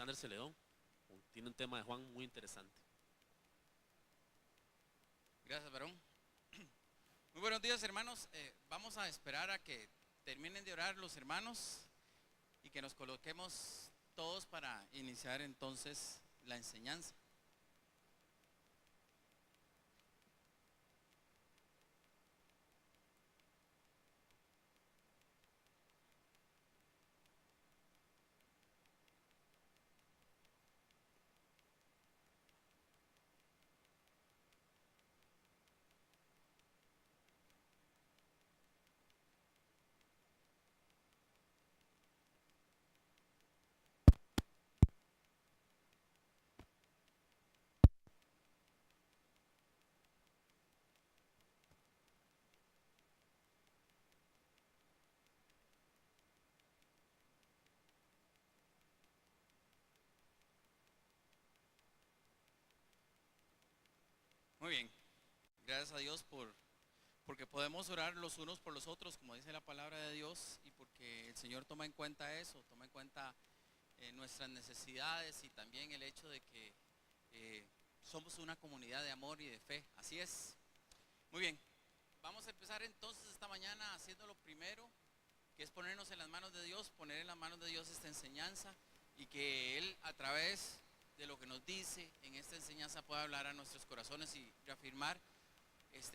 Alexander Celedón. Tiene un tema de Juan muy interesante. Gracias, varón. Muy buenos días, hermanos. Vamos a esperar a que terminen de orar los hermanos y que nos coloquemos todos para iniciar entonces la enseñanza. Muy bien. Gracias a Dios porque podemos orar los unos por los otros, como dice la palabra de Dios, y porque el Señor toma en cuenta eso, toma en cuenta nuestras necesidades y también el hecho de que somos una comunidad de amor y de fe. Así es. Muy bien. Vamos a empezar entonces esta mañana haciendo lo primero, que es ponernos en las manos de Dios, poner en las manos de Dios esta enseñanza y que Él a través de lo que nos dice en esta enseñanza pueda hablar a nuestros corazones y reafirmar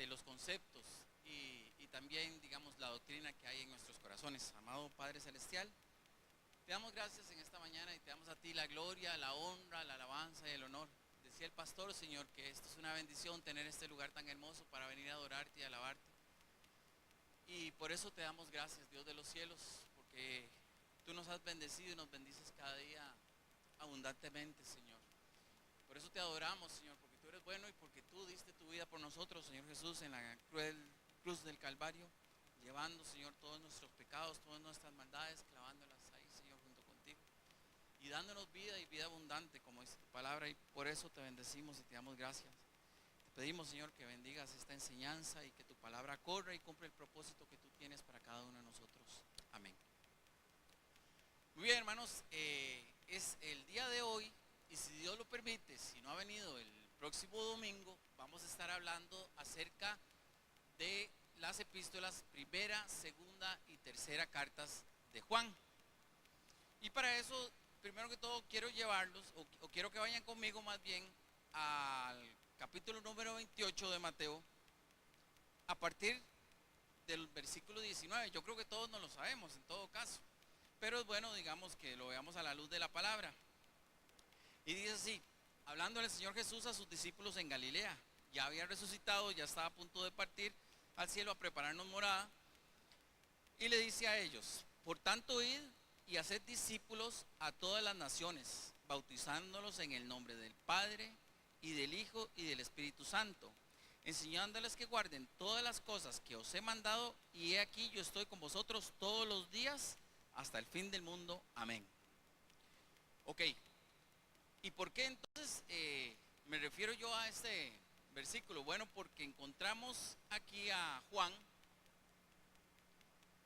los conceptos y también, digamos, la doctrina que hay en nuestros corazones. Amado Padre Celestial, te damos gracias en esta mañana y te damos a ti la gloria, la honra, la alabanza y el honor. Decía el pastor, Señor, que esto es una bendición tener este lugar tan hermoso para venir a adorarte y alabarte. Y por eso te damos gracias, Dios de los cielos, porque tú nos has bendecido y nos bendices cada día abundantemente, Señor. Por eso te adoramos, Señor, porque tú eres bueno y porque tú diste tu vida por nosotros, Señor Jesús, en la cruel cruz del Calvario, llevando, Señor, todos nuestros pecados, todas nuestras maldades, clavándolas ahí, Señor, junto contigo, y dándonos vida y vida abundante, como dice tu palabra, y por eso te bendecimos y te damos gracias. Te pedimos, Señor, que bendigas esta enseñanza y que tu palabra corra y cumpla el propósito que tú tienes para cada uno de nosotros. Amén. Muy bien, hermanos, es el día de hoy y si Dios lo permite, si no ha venido el próximo domingo, vamos a estar hablando acerca de las epístolas primera, segunda y tercera cartas de Juan. Y para eso, primero que todo, quiero llevarlos, o quiero que vayan conmigo más bien al capítulo número 28 de Mateo, a partir del versículo 19. Yo creo que todos nos lo sabemos en todo caso, pero es bueno, digamos, que lo veamos a la luz de la palabra. Y dice así: hablando el Señor Jesús a sus discípulos en Galilea, ya había resucitado, ya estaba a punto de partir al cielo a prepararnos morada, y le dice a ellos: por tanto, id y haced discípulos a todas las naciones, bautizándolos en el nombre del Padre y del Hijo y del Espíritu Santo, enseñándoles que guarden todas las cosas que os he mandado, y he aquí yo estoy con vosotros todos los días hasta el fin del mundo. Amén. Ok, ¿y por qué entonces me refiero yo a este versículo? Bueno, porque encontramos aquí a Juan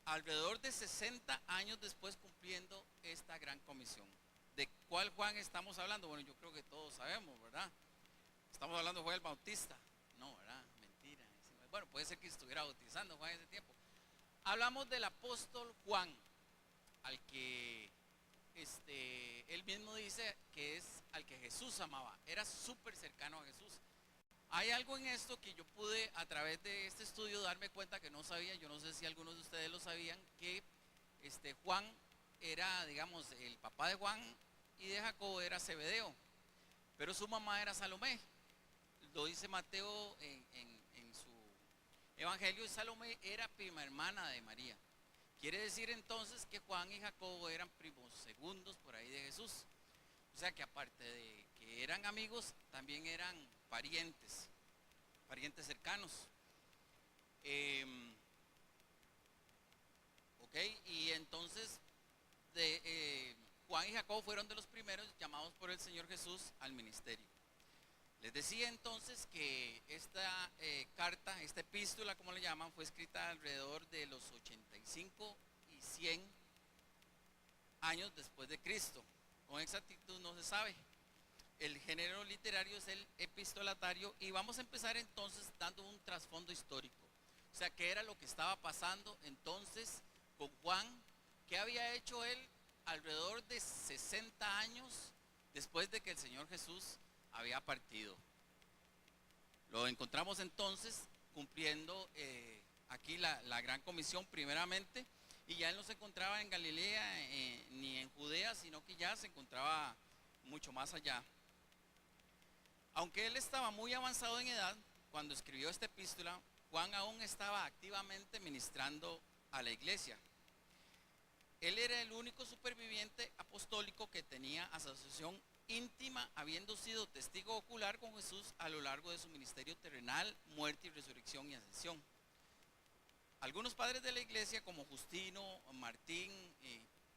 alrededor de 60 años después cumpliendo esta gran comisión. ¿De cuál Juan estamos hablando? Bueno, yo creo que todos sabemos, ¿verdad? Estamos hablando de Juan el Bautista. No, ¿verdad? Mentira. Bueno, puede ser que estuviera bautizando Juan en ese tiempo. Hablamos del apóstol Juan, al que él mismo dice que es al que Jesús amaba. Era súper cercano a Jesús. Hay algo en esto que yo pude a través de este estudio darme cuenta que no sabía. Yo no sé si algunos de ustedes lo sabían, que Juan era, digamos, el papá de Juan y de Jacobo era Zebedeo, pero su mamá era Salomé. Lo dice Mateo en su evangelio, y Salomé era prima hermana de María. Quiere decir entonces que Juan y Jacobo eran primos segundos por ahí de Jesús. O sea que aparte de que eran amigos, también eran parientes, parientes cercanos. Ok, y entonces Juan y Jacobo fueron de los primeros llamados por el Señor Jesús al ministerio. Les decía entonces que esta carta, esta epístola, como le llaman, fue escrita alrededor de los 85 y 100 años después de Cristo. con exactitud no se sabe. El género literario es el epistolatario y vamos a empezar entonces dando un trasfondo histórico. O sea, qué era lo que estaba pasando entonces con Juan, qué había hecho él alrededor de 60 años después de que el Señor Jesús había partido. Lo encontramos entonces cumpliendo aquí la gran comisión primeramente, y ya él no se encontraba en Galilea ni en Judea, sino que ya se encontraba mucho más allá. Aunque él estaba muy avanzado en edad cuando escribió esta epístola, Juan aún estaba activamente ministrando a la iglesia. Él era el único superviviente apostólico que tenía asociación íntima, habiendo sido testigo ocular con Jesús a lo largo de su ministerio terrenal, muerte y resurrección y ascensión. Algunos padres de la iglesia como Justino, Martín,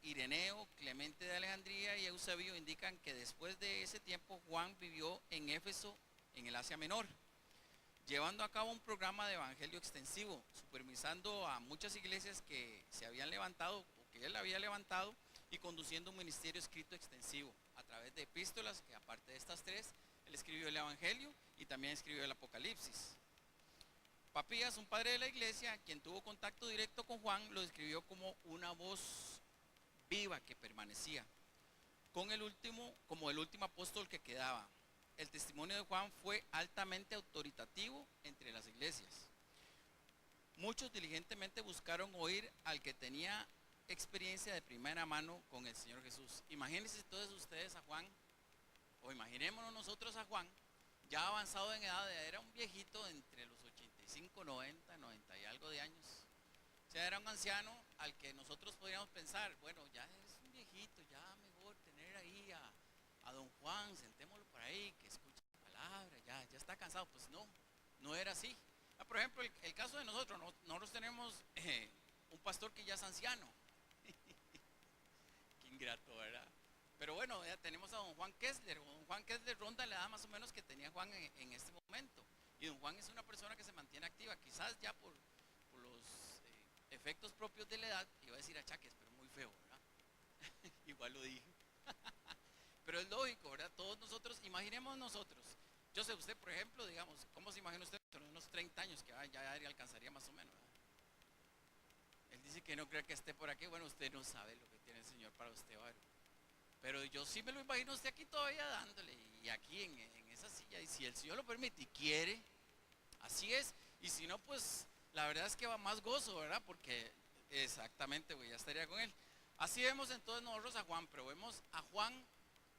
Ireneo, Clemente de Alejandría y Eusebio indican que después de ese tiempo Juan vivió en Éfeso, en el Asia Menor, llevando a cabo un programa de evangelio extensivo, supervisando a muchas iglesias que se habían levantado o que él había levantado, y conduciendo un ministerio escrito extensivo a través de epístolas, que aparte de estas tres, él escribió el evangelio y también escribió el Apocalipsis. Papías, un padre de la iglesia, quien tuvo contacto directo con Juan, lo describió como una voz viva que permanecía, como el último apóstol que quedaba. El testimonio de Juan fue altamente autoritativo entre las iglesias. Muchos diligentemente buscaron oír al que tenía experiencia de primera mano con el Señor Jesús. Imagínense entonces ustedes a Juan, o imaginémonos nosotros a Juan, ya avanzado en edad, era un viejito entre los 85, 90 y algo de años. O sea, era un anciano al que nosotros podríamos pensar, bueno, ya es un viejito, ya mejor tener ahí a don Juan, sentémoslo por ahí, que escuche la palabra, ya está cansado. Pues no era así. Por ejemplo, el caso de nosotros tenemos un pastor que ya es anciano. Qué ingrato, ¿verdad? Pero bueno, ya tenemos a don Juan Kessler. Don Juan Kessler ronda la edad más o menos que tenía Juan en este momento. Y don Juan es una persona que se mantiene activa, quizás ya por los efectos propios de la edad. Iba a decir achaques, pero muy feo, ¿verdad? Igual lo dije. Pero es lógico, ¿verdad? Todos nosotros, imaginemos nosotros. Yo sé, usted, por ejemplo, digamos, ¿cómo se imagina usted en unos 30 años que ya alcanzaría más o menos, ¿verdad? Él dice que no cree que esté por aquí. Bueno, usted no sabe lo que tiene el Señor para usted, ¿verdad? Pero yo sí me lo imagino usted aquí todavía dándole, y aquí en esa silla, y si el Señor lo permite y quiere, así es. Y si no, pues la verdad es que va más gozo, ¿verdad? Porque exactamente, ya estaría con él. Así vemos entonces nosotros a Juan, pero vemos a Juan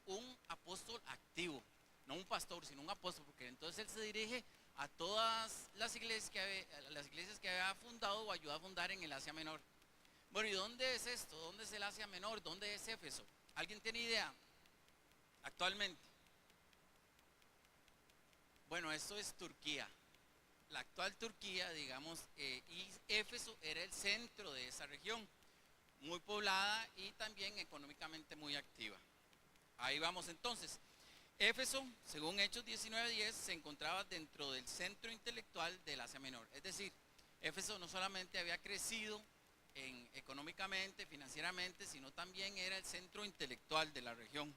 un apóstol activo, no un pastor, sino un apóstol, porque entonces él se dirige a todas las iglesias que había fundado o ayudado a fundar en el Asia Menor. Bueno, ¿y dónde es esto? ¿Dónde es el Asia Menor? ¿Dónde es Éfeso? ¿Alguien tiene idea actualmente? Bueno, esto es Turquía, la actual Turquía, digamos, y Éfeso era el centro de esa región, muy poblada y también económicamente muy activa. Ahí vamos entonces. Éfeso, según Hechos 19:10, se encontraba dentro del centro intelectual del Asia Menor. Es decir, Éfeso no solamente había crecido económicamente, financieramente, sino también era el centro intelectual de la región.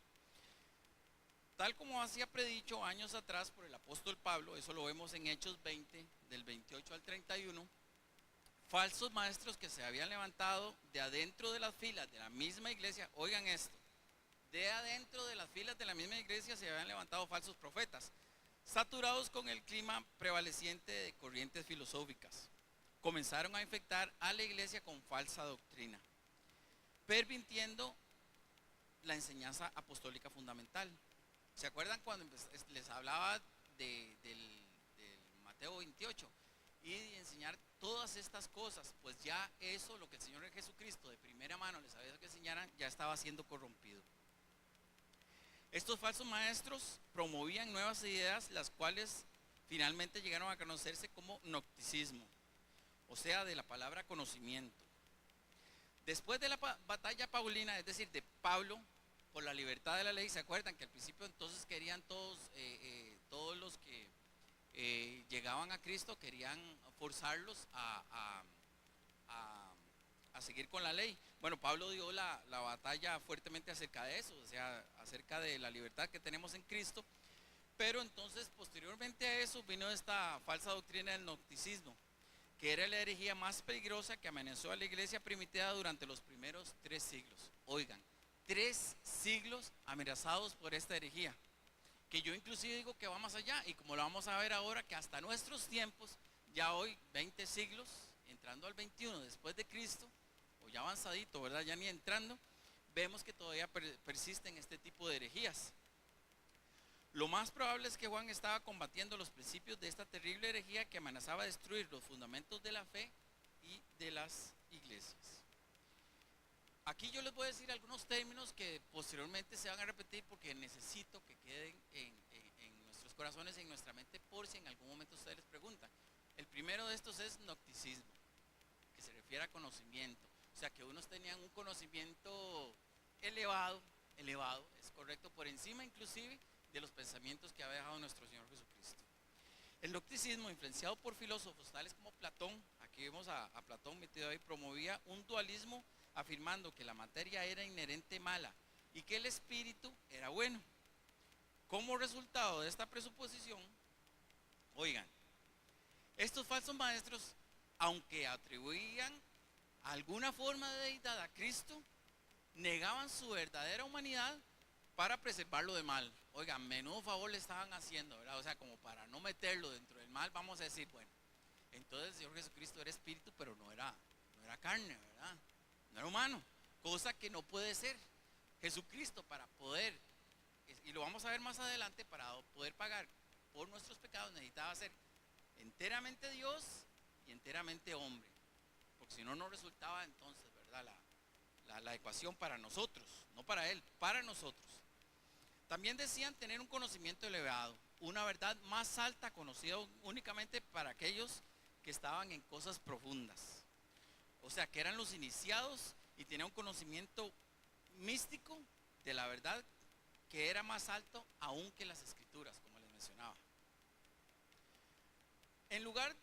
Tal como hacía predicho años atrás por el apóstol Pablo, eso lo vemos en Hechos 20, del 28 al 31, falsos maestros que se habían levantado de adentro de las filas de la misma iglesia. Oigan esto, de adentro de las filas de la misma iglesia se habían levantado falsos profetas, saturados con el clima prevaleciente de corrientes filosóficas. Comenzaron a infectar a la iglesia con falsa doctrina, pervirtiendo la enseñanza apostólica fundamental. ¿Se acuerdan cuando les hablaba del Mateo 28? Y de enseñar todas estas cosas, pues ya eso, lo que el Señor Jesucristo de primera mano les había que enseñaran, ya estaba siendo corrompido. Estos falsos maestros promovían nuevas ideas, las cuales finalmente llegaron a conocerse como gnosticismo, o sea, de la palabra conocimiento. Después de la batalla paulina, es decir, de Pablo por la libertad de la ley, ¿se acuerdan que al principio entonces querían todos los que llegaban a Cristo, querían forzarlos a a seguir con la ley. Bueno, Pablo dio la batalla fuertemente acerca de eso, o sea, acerca de la libertad que tenemos en Cristo. Pero entonces, posteriormente a eso, vino esta falsa doctrina del gnosticismo, que era la herejía más peligrosa que amenazó a la iglesia primitiva durante los primeros 3 siglos. Oigan, 3 siglos amenazados por esta herejía, que yo inclusive digo que va más allá, y como lo vamos a ver ahora, que hasta nuestros tiempos, ya hoy 20 siglos, entrando al 21 después de Cristo, o ya avanzadito, ¿verdad? Ya ni entrando, vemos que todavía persisten este tipo de herejías. Lo más probable es que Juan estaba combatiendo los principios de esta terrible herejía que amenazaba destruir los fundamentos de la fe y de las iglesias. Aquí yo les voy a decir algunos términos que posteriormente se van a repetir porque necesito que queden en nuestros corazones y en nuestra mente por si en algún momento ustedes les preguntan. El primero de estos es gnosticismo, que se refiere a conocimiento. O sea, que unos tenían un conocimiento elevado, es correcto, por encima inclusive de los pensamientos que había dejado nuestro Señor Jesucristo. El gnosticismo, influenciado por filósofos tales como Platón, aquí vemos a Platón metido ahí, promovía un dualismo afirmando que la materia era inherente mala y que el espíritu era bueno. Como resultado de esta presuposición, oigan, estos falsos maestros, aunque atribuían alguna forma de deidad a Cristo, negaban su verdadera humanidad para preservarlo de mal. Oigan, menudo favor le estaban haciendo, ¿verdad? O sea, como para no meterlo dentro del mal, vamos a decir, bueno, entonces el Señor Jesucristo era espíritu, pero no era carne, ¿verdad? No era humano, cosa que no puede ser. Jesucristo, para poder, y lo vamos a ver más adelante, para poder pagar por nuestros pecados, necesitaba ser enteramente Dios y enteramente hombre, porque si no, no resultaba entonces, ¿verdad? La ecuación para nosotros, no para Él, para nosotros. También decían tener un conocimiento elevado, una verdad más alta conocida únicamente para aquellos que estaban en cosas profundas. O sea, que eran los iniciados y tenían un conocimiento místico de la verdad que era más alto aún que las escrituras, como les mencionaba. En lugar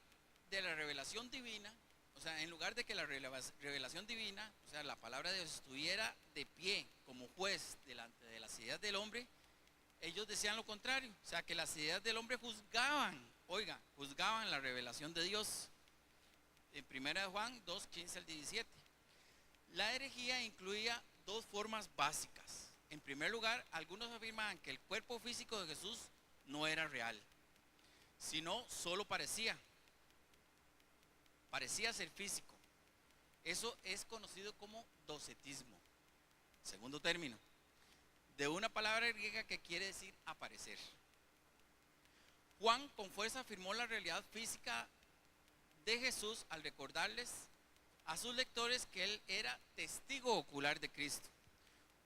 de la revelación divina, o sea, en lugar de que la revelación divina, o sea, la palabra de Dios estuviera de pie como juez delante de las ideas del hombre, ellos decían lo contrario, o sea, que las ideas del hombre juzgaban, oiga, juzgaban la revelación de Dios. En 1 Juan 2, 15 al 17. La herejía incluía 2 formas básicas. En primer lugar, algunos afirmaban que el cuerpo físico de Jesús no era real, sino solo parecía ser físico. Eso es conocido como docetismo. Segundo término, de una palabra griega que quiere decir aparecer. Juan con fuerza afirmó la realidad física de Jesús al recordarles a sus lectores que él era testigo ocular de Cristo,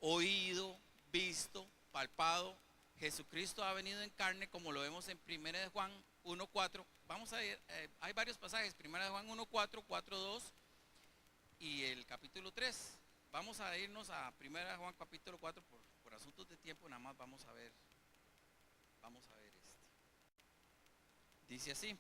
oído, visto, palpado. Jesucristo ha venido en carne, como lo vemos en 1 de Juan 1:4. Vamos a ver, hay varios pasajes, 1 de Juan 1:4, 4:2 y el capítulo 3. Vamos a irnos a 1 de Juan capítulo 4 por asuntos de tiempo, nada más vamos a ver este. Dice así.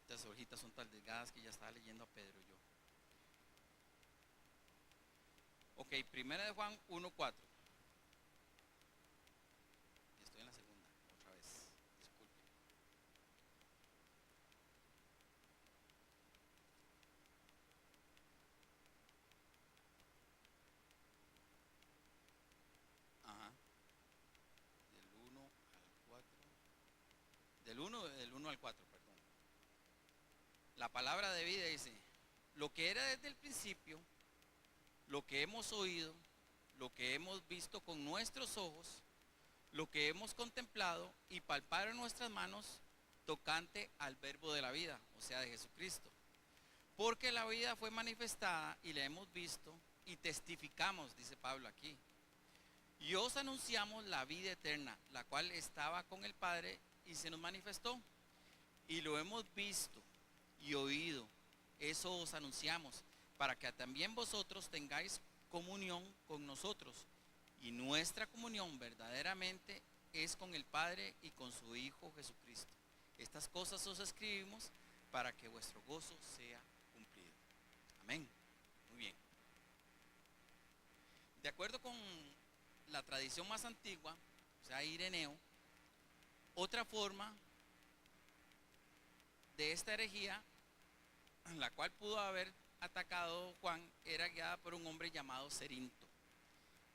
Estas hojitas son tan delgadas que ya estaba leyendo a Pedro yo. Ok, 1 de Juan 1:4. Estoy en la segunda, otra vez. Disculpe. Ajá. Del 1 al 4. Del 1 al 4, perdón. La palabra de vida dice, lo que era desde el principio, lo que hemos oído, lo que hemos visto con nuestros ojos, lo que hemos contemplado y palpado en nuestras manos tocante al verbo de la vida, o sea, de Jesucristo. Porque la vida fue manifestada y la hemos visto y testificamos, dice Pablo aquí. Y os anunciamos la vida eterna, la cual estaba con el Padre y se nos manifestó. Y lo hemos visto y oído, eso os anunciamos, para que también vosotros tengáis comunión con nosotros. Y nuestra comunión verdaderamente es con el Padre y con su Hijo Jesucristo. Estas cosas os escribimos para que vuestro gozo sea cumplido. Amén. Muy bien. De acuerdo con la tradición más antigua, o sea, Ireneo, otra forma de esta herejía, la cual pudo haber atacado Juan, era guiada por un hombre llamado Cerinto,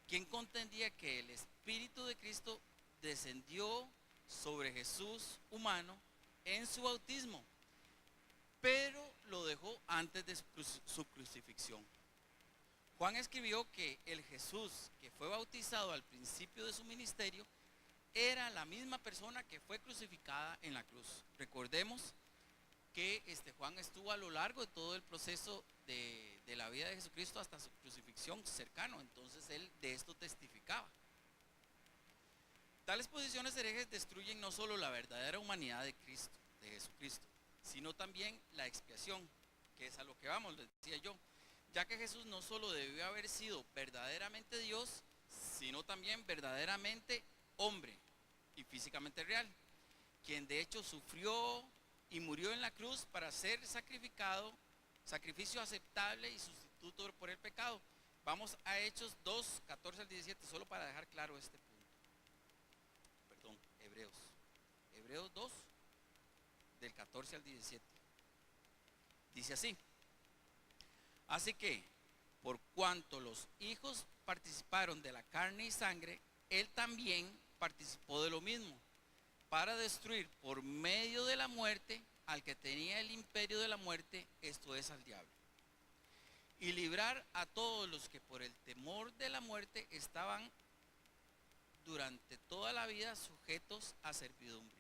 quien contendía que el Espíritu de Cristo descendió sobre Jesús humano en su bautismo, pero lo dejó antes de su crucifixión. Juan escribió que el Jesús que fue bautizado al principio de su ministerio era la misma persona que fue crucificada en la cruz. Recordemos que Juan estuvo a lo largo de todo el proceso de la vida de Jesucristo hasta su crucifixión cercano, entonces él de esto testificaba. Tales posiciones herejes destruyen no solo la verdadera humanidad de Cristo, de Jesucristo, sino también la expiación, que es a lo que vamos, les decía yo, ya que Jesús no solo debió haber sido verdaderamente Dios, sino también verdaderamente hombre y físicamente real, quien de hecho sufrió y murió en la cruz para ser sacrificado, sacrificio aceptable y sustituto por el pecado. Vamos a Hechos 2, 14 al 17, solo para dejar claro este punto. Perdón, Hebreos 2, del 14 al 17. Dice así: así que, por cuanto los hijos participaron de la carne y sangre, él también participó de lo mismo, para destruir por medio de la muerte al que tenía el imperio de la muerte, esto es, al diablo, y librar a todos los que por el temor de la muerte estaban durante toda la vida sujetos a servidumbre.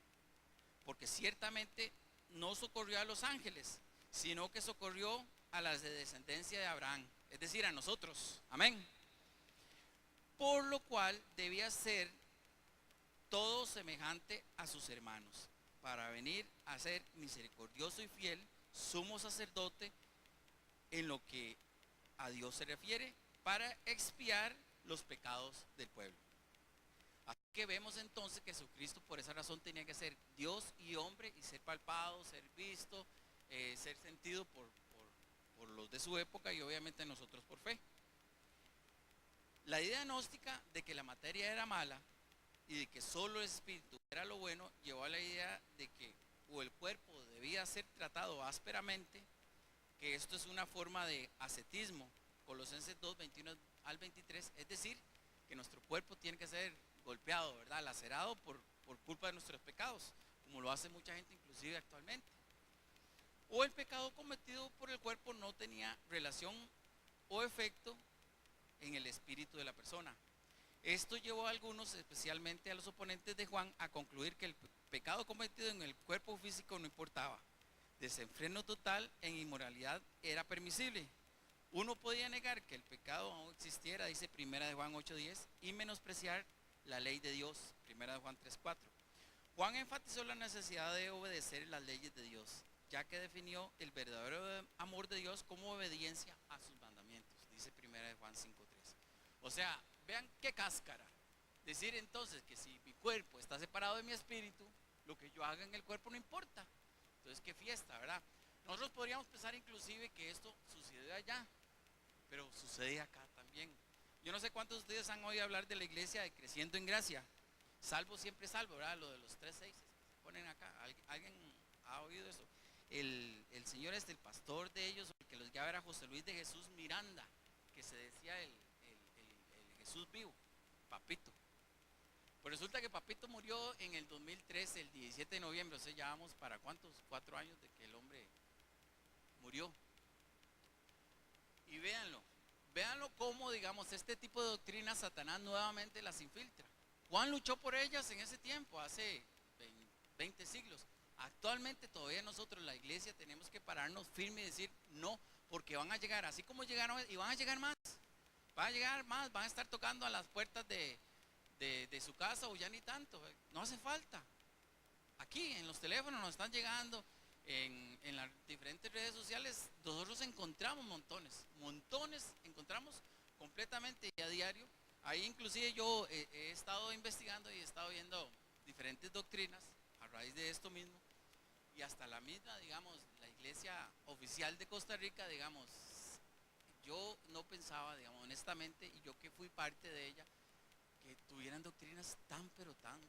Porque ciertamente no socorrió a los ángeles, sino que socorrió a las de descendencia de Abraham, es decir, a nosotros. Amén. Por lo cual debía ser todo semejante a sus hermanos, para venir a ser misericordioso y fiel, sumo sacerdote en lo que a Dios se refiere, para expiar los pecados del pueblo. Así que vemos entonces que Jesucristo por esa razón tenía que ser Dios y hombre, y ser palpado, ser visto, ser sentido por los de su época, y obviamente nosotros por fe. La idea gnóstica de que la materia era mala y de que solo el espíritu era lo bueno, llevó a la idea de que o el cuerpo debía ser tratado ásperamente, que esto es una forma de ascetismo, Colosenses 2, 21 al 23, es decir, que nuestro cuerpo tiene que ser golpeado, ¿verdad? Lacerado por culpa de nuestros pecados, como lo hace mucha gente inclusive actualmente. O el pecado cometido por el cuerpo no tenía relación o efecto en el espíritu de la persona. Esto llevó a algunos, especialmente a los oponentes de Juan, a concluir que el pecado cometido en el cuerpo físico no importaba. Desenfreno total en inmoralidad era permisible. Uno podía negar que el pecado aún existiera, dice 1 de Juan 8:10, y menospreciar la ley de Dios, 1 de Juan 3:4. Juan enfatizó la necesidad de obedecer las leyes de Dios, ya que definió el verdadero amor de Dios como obediencia a sus mandamientos, dice 1 de Juan 5:3. O sea, vean qué cáscara. Decir entonces que si mi cuerpo está separado de mi espíritu, lo que yo haga en el cuerpo no importa. Entonces, qué fiesta, ¿verdad? Nosotros podríamos pensar inclusive que esto sucede allá, pero sucede acá también. Yo no sé cuántos de ustedes han oído hablar de la iglesia de Creciendo en Gracia. Salvo siempre salvo, ¿verdad? Lo de los 3 6 que ponen acá. ¿Alguien ha oído eso? El señor el pastor de ellos, el que los guiaba, era José Luis de Jesús Miranda, que se decía el Jesús vivo, Papito. Pues resulta que Papito murió en el 2013, el 17 de noviembre, o sea, ya vamos para ¿cuántos? 4 años de que el hombre murió. Y véanlo cómo, digamos, este tipo de doctrinas Satanás nuevamente las infiltra. Juan luchó por ellas en ese tiempo, hace 20 siglos. Actualmente todavía nosotros, la iglesia, tenemos que pararnos firme y decir no, porque van a llegar, así como llegaron, y van a llegar más. Van a llegar más, van a estar tocando a las puertas de su casa, o ya ni tanto, no hace falta. Aquí en los teléfonos nos están llegando, en las diferentes redes sociales, nosotros encontramos montones encontramos completamente a diario. Ahí inclusive yo he estado investigando y he estado viendo diferentes doctrinas a raíz de esto mismo, y hasta la misma, digamos, la iglesia oficial de Costa Rica, digamos, yo no pensaba, digamos, honestamente, y yo que fui parte de ella, que tuvieran doctrinas tan, pero tan,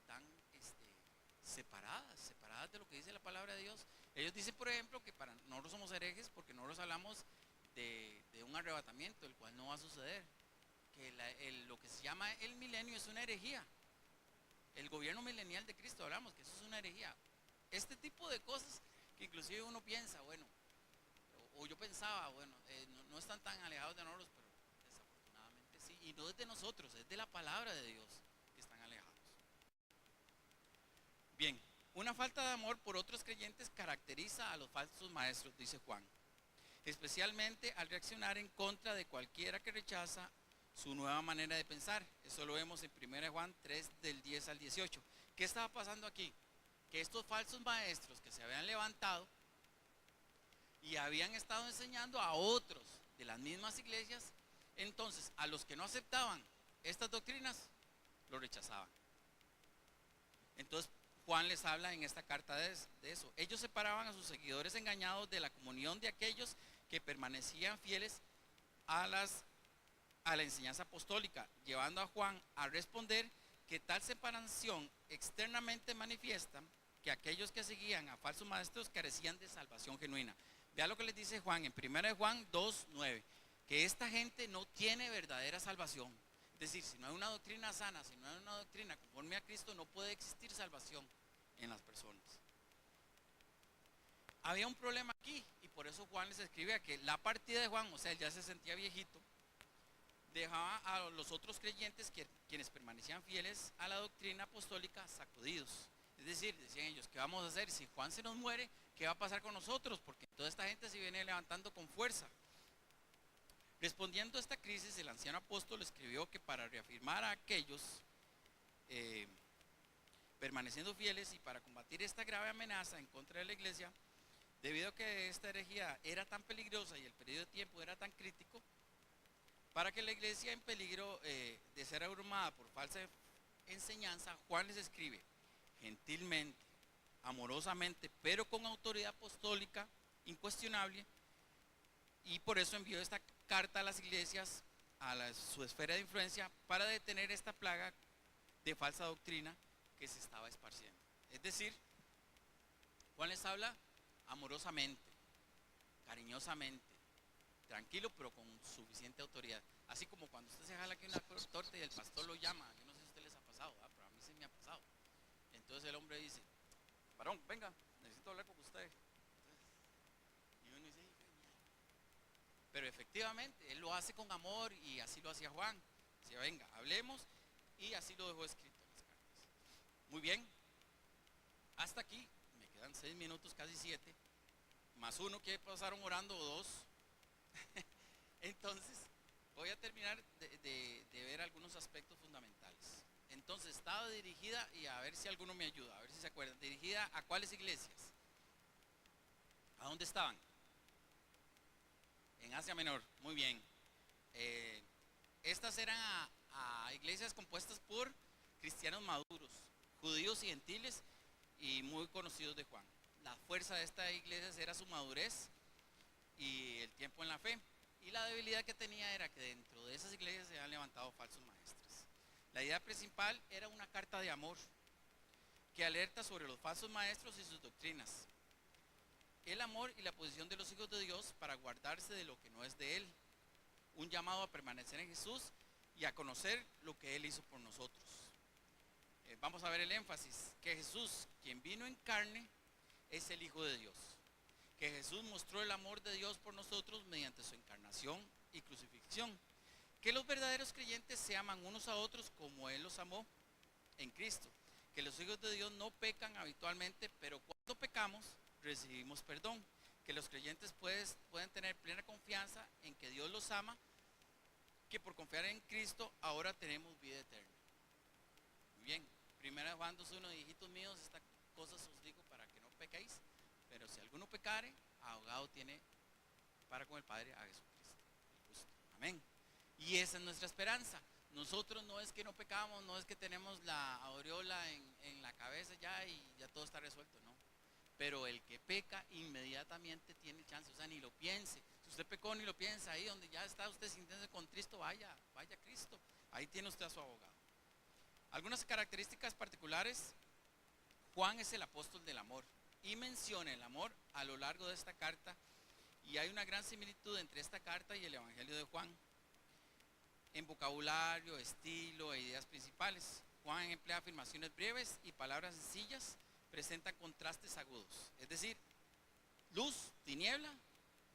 separadas de lo que dice la palabra de Dios. Ellos dicen, por ejemplo, que para nosotros somos herejes porque nosotros hablamos de un arrebatamiento, el cual no va a suceder, que lo que se llama el milenio es una herejía. El gobierno milenial de Cristo, hablamos que eso es una herejía. Este tipo de cosas que inclusive uno piensa, bueno, o yo pensaba, bueno, no están tan alejados de nosotros, pero desafortunadamente sí, y no es de nosotros, es de la palabra de Dios que están alejados. Bien, una falta de amor por otros creyentes caracteriza a los falsos maestros, dice Juan, especialmente al reaccionar en contra de cualquiera que rechaza su nueva manera de pensar. Eso lo vemos en 1 Juan 3 del 10 al 18. ¿Qué estaba pasando aquí? Que estos falsos maestros que se habían levantado y habían estado enseñando a otros de las mismas iglesias, entonces a los que no aceptaban estas doctrinas, lo rechazaban. Entonces Juan les habla en esta carta de eso. Ellos separaban a sus seguidores engañados de la comunión de aquellos que permanecían fieles a la enseñanza apostólica, llevando a Juan a responder que tal separación externamente manifiesta que aquellos que seguían a falsos maestros carecían de salvación genuina. Vea lo que les dice Juan en 1 Juan 2:9, que esta gente no tiene verdadera salvación. Es decir, si no hay una doctrina sana, si no hay una doctrina conforme a Cristo, no puede existir salvación en las personas. Había un problema aquí y por eso Juan les escribe que la partida de Juan, o sea, él ya se sentía viejito, dejaba a los otros creyentes, quienes permanecían fieles a la doctrina apostólica, sacudidos. Es decir, decían ellos, ¿qué vamos a hacer? Si Juan se nos muere, ¿qué va a pasar con nosotros? Porque toda esta gente se viene levantando con fuerza. Respondiendo a esta crisis, el anciano apóstol escribió que para reafirmar a aquellos permaneciendo fieles y para combatir esta grave amenaza en contra de la iglesia, debido a que esta herejía era tan peligrosa y el periodo de tiempo era tan crítico, para que la iglesia en peligro de ser abrumada por falsa enseñanza, Juan les escribe gentilmente, amorosamente, pero con autoridad apostólica incuestionable, y por eso envió esta carta a las iglesias, a su esfera de influencia, para detener esta plaga de falsa doctrina que se estaba esparciendo. Es decir, Juan les habla amorosamente, cariñosamente, tranquilo, pero con suficiente autoridad. Así como cuando usted se jala aquí una torta y el pastor lo llama, yo no sé si a usted les ha pasado, pero a mí sí me ha pasado. Entonces el hombre dice, varón, venga, necesito hablar con usted. Y uno dice, pero efectivamente, él lo hace con amor y así lo hacía Juan. Decía, venga, hablemos, y así lo dejó escrito en las cartas. Muy bien, hasta aquí, me quedan 6 minutos, casi 7, más uno que pasaron orando o 2. Entonces, voy a terminar de ver algunos aspectos fundamentales. Entonces, estaba dirigida, y a ver si alguno me ayuda, a ver si se acuerdan, dirigida a cuáles iglesias. ¿A dónde estaban? En Asia Menor, muy bien. Estas eran a iglesias compuestas por cristianos maduros, judíos y gentiles, y muy conocidos de Juan. La fuerza de estas iglesias era su madurez y el tiempo en la fe. Y la debilidad que tenía era que dentro de esas iglesias se habían levantado falsos maestros. La idea principal era una carta de amor que alerta sobre los falsos maestros y sus doctrinas. El amor y la posición de los hijos de Dios para guardarse de lo que no es de Él. Un llamado a permanecer en Jesús y a conocer lo que Él hizo por nosotros. Vamos a ver el énfasis, que Jesús, quien vino en carne, es el Hijo de Dios. Que Jesús mostró el amor de Dios por nosotros mediante su encarnación y crucifixión. Que los verdaderos creyentes se aman unos a otros como Él los amó en Cristo. Que los hijos de Dios no pecan habitualmente, pero cuando pecamos, recibimos perdón. Que los creyentes pueden tener plena confianza en que Dios los ama, que por confiar en Cristo ahora tenemos vida eterna. Muy bien, 1 Juan 2:1, hijitos míos, estas cosas os digo para que no pequéis, pero si alguno pecare, abogado tiene para con el Padre a Jesucristo, el justo. Amén. Y esa es nuestra esperanza. Nosotros no es que no pecamos, no es que tenemos la aureola en la cabeza ya y ya todo está resuelto, no. pero el que peca inmediatamente tiene chance, o sea, ni lo piense. Si usted pecó, ni lo piensa, ahí donde ya está usted sintiéndose contristo, vaya a Cristo, ahí tiene usted a su abogado. Algunas características particulares: Juan es el apóstol del amor y menciona el amor a lo largo de esta carta, y hay una gran similitud entre esta carta y el Evangelio de Juan en vocabulario, estilo e ideas principales. Juan emplea afirmaciones breves y palabras sencillas, presenta contrastes agudos, es decir, luz, tiniebla,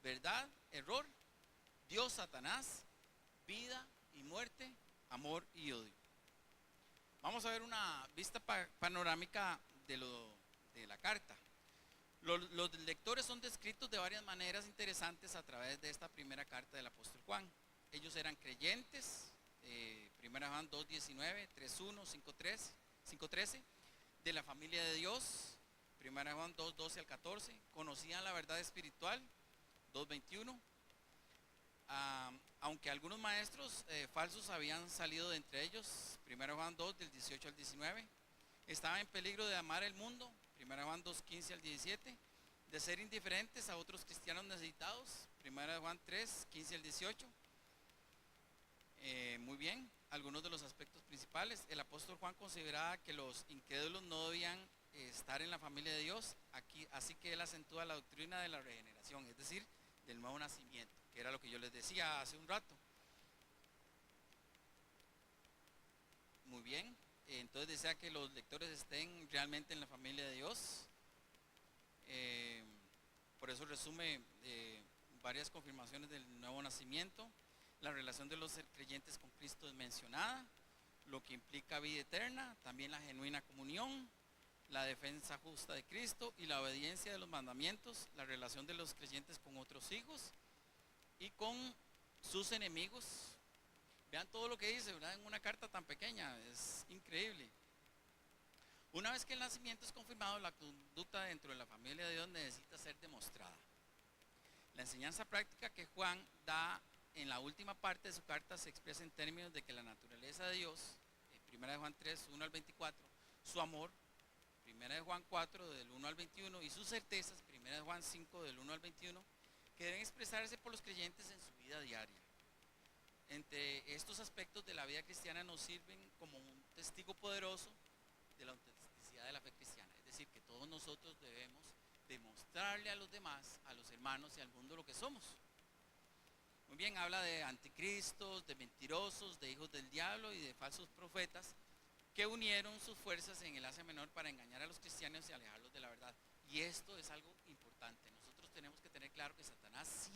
verdad, error, Dios, Satanás, vida y muerte, amor y odio. Vamos a ver una vista panorámica de la carta. Los lectores son descritos de varias maneras interesantes a través de esta primera carta del apóstol Juan. Ellos eran creyentes, 1 Juan 2:19, 3:1, 5:13, de la familia de Dios, 1 Juan 2:12 al 14, conocían la verdad espiritual, 2:21. Aunque algunos maestros falsos habían salido de entre ellos, 1 Juan 2 del 18 al 19, estaban en peligro de amar el mundo, 1 Juan 2:15 al 17, de ser indiferentes a otros cristianos necesitados, 1 Juan 3:15 al 18. Muy bien, algunos de los aspectos principales: el apóstol Juan consideraba que los incrédulos no debían estar en la familia de Dios, así que él acentúa la doctrina de la regeneración, es decir, del nuevo nacimiento, que era lo que yo les decía hace un rato. Muy bien, entonces desea que los lectores estén realmente en la familia de Dios. Por eso resume varias confirmaciones del nuevo nacimiento. La relación de los creyentes con Cristo es mencionada, lo que implica vida eterna, también la genuina comunión, la defensa justa de Cristo y la obediencia de los mandamientos, la relación de los creyentes con otros hijos y con sus enemigos. Vean todo lo que dice, ¿verdad?, en una carta tan pequeña, es increíble. Una vez que el nacimiento es confirmado, la conducta dentro de la familia de Dios necesita ser demostrada. La enseñanza práctica que Juan da en la última parte de su carta se expresa en términos de que la naturaleza de Dios, 1 Juan 3, 1 al 24, su amor, 1 Juan 4, del 1 al 21, y sus certezas, 1 Juan 5, del 1 al 21, que deben expresarse por los creyentes en su vida diaria. Entre estos aspectos de la vida cristiana nos sirven como un testigo poderoso de la autenticidad de la fe cristiana. Es decir, que todos nosotros debemos demostrarle a los demás, a los hermanos y al mundo lo que somos. Muy bien, habla de anticristos, de mentirosos, de hijos del diablo y de falsos profetas que unieron sus fuerzas en el Asia Menor para engañar a los cristianos y alejarlos de la verdad. Y esto es algo importante. Nosotros tenemos que tener claro que Satanás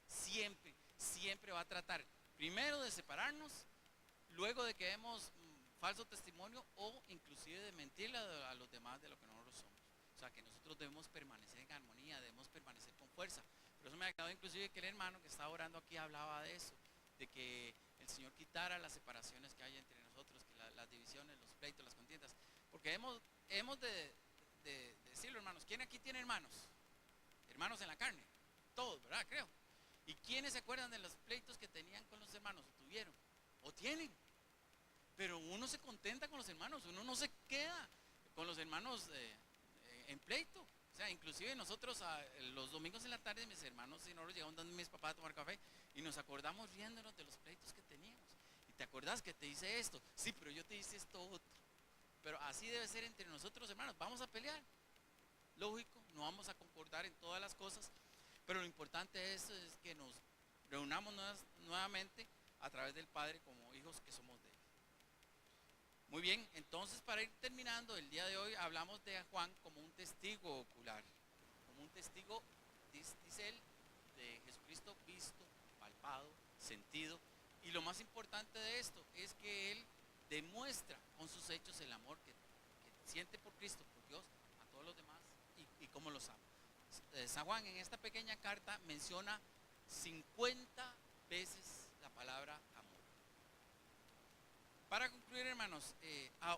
siempre va a tratar primero de separarnos, luego de que demos falso testimonio o inclusive de mentirle a los demás de lo que nosotros somos. O sea, que nosotros debemos permanecer en armonía, debemos permanecer con fuerza. Por eso me ha agradado inclusive que el hermano que estaba orando aquí hablaba de eso, de que el Señor quitara las separaciones que hay entre nosotros, que las divisiones, los pleitos, las contiendas. Porque hemos de decirlo, hermanos. ¿Quién aquí tiene hermanos? Hermanos en la carne. Todos, ¿verdad? Creo. ¿Y quiénes se acuerdan de los pleitos que tenían con los hermanos? ¿O tuvieron? ¿O tienen? Pero uno se contenta con los hermanos, uno no se queda con los hermanos en pleito. O sea, inclusive nosotros los domingos en la tarde, mis hermanos y nosotros llegamos dando a mis papás a tomar café y nos acordamos riéndonos de los pleitos que teníamos. ¿Y te acordás que te hice esto? Sí, pero yo te hice esto otro. Pero así debe ser entre nosotros, hermanos. Vamos a pelear, lógico, no vamos a concordar en todas las cosas, pero lo importante de esto es que nos reunamos nuevamente a través del Padre como hijos que somos de Él. Muy bien, entonces para ir terminando, el día de hoy hablamos de Juan como un testigo ocular, como un testigo, dice él, de Jesucristo visto, palpado, sentido. Y lo más importante de esto es que él demuestra con sus hechos el amor que siente por Cristo, por Dios, a todos los demás y cómo los ama. San Juan en esta pequeña carta menciona 50 veces la palabra amor. Para concluir, hermanos,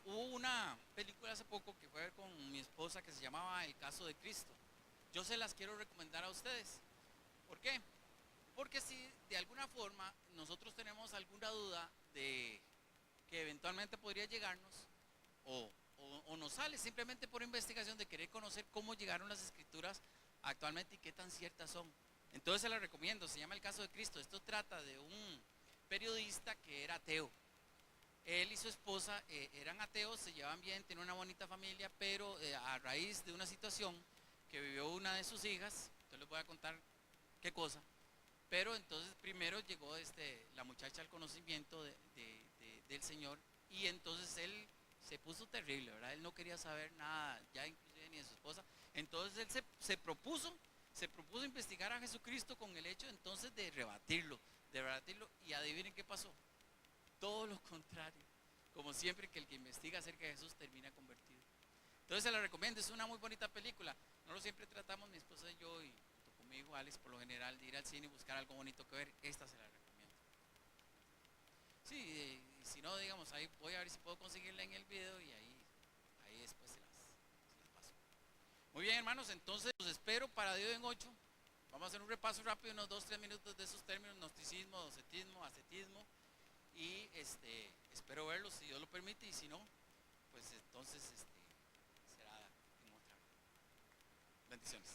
hubo una película hace poco que fue a ver con mi esposa que se llamaba El caso de Cristo. Yo se las quiero recomendar a ustedes. ¿Por qué? Porque si de alguna forma nosotros tenemos alguna duda de que eventualmente podría llegarnos, o o nos sale simplemente por investigación de querer conocer cómo llegaron las escrituras actualmente y qué tan ciertas son. Entonces se la recomiendo, se llama El Caso de Cristo. Esto trata de un periodista que era ateo. Él y su esposa eran ateos, se llevan bien, tienen una bonita familia, pero a raíz de una situación que vivió una de sus hijas, yo les voy a contar qué cosa, pero entonces primero llegó la muchacha al conocimiento del Señor, y entonces él se puso terrible, ¿verdad? Él no quería saber nada, ya inclusive ni de su esposa. Entonces él se propuso investigar a Jesucristo con el hecho entonces de rebatirlo, y adivinen qué pasó. Todo lo contrario, como siempre que el que investiga acerca de Jesús termina convertido. Entonces se la recomiendo, es una muy bonita película. No lo siempre tratamos, mi esposa y yo, y junto con mi hijo Alex, por lo general, de ir al cine y buscar algo bonito que ver. Esta se la recomiendo. Sí, y si no, digamos, ahí voy a ver si puedo conseguirla en el video, y ahí después se las paso. Muy bien, hermanos, entonces los espero para Dios en 8. Vamos a hacer un repaso rápido, unos 2-3 minutos de esos términos: gnosticismo, docetismo, ascetismo. Y espero verlos si Dios lo permite, y si no, pues entonces será en otra. Bendiciones.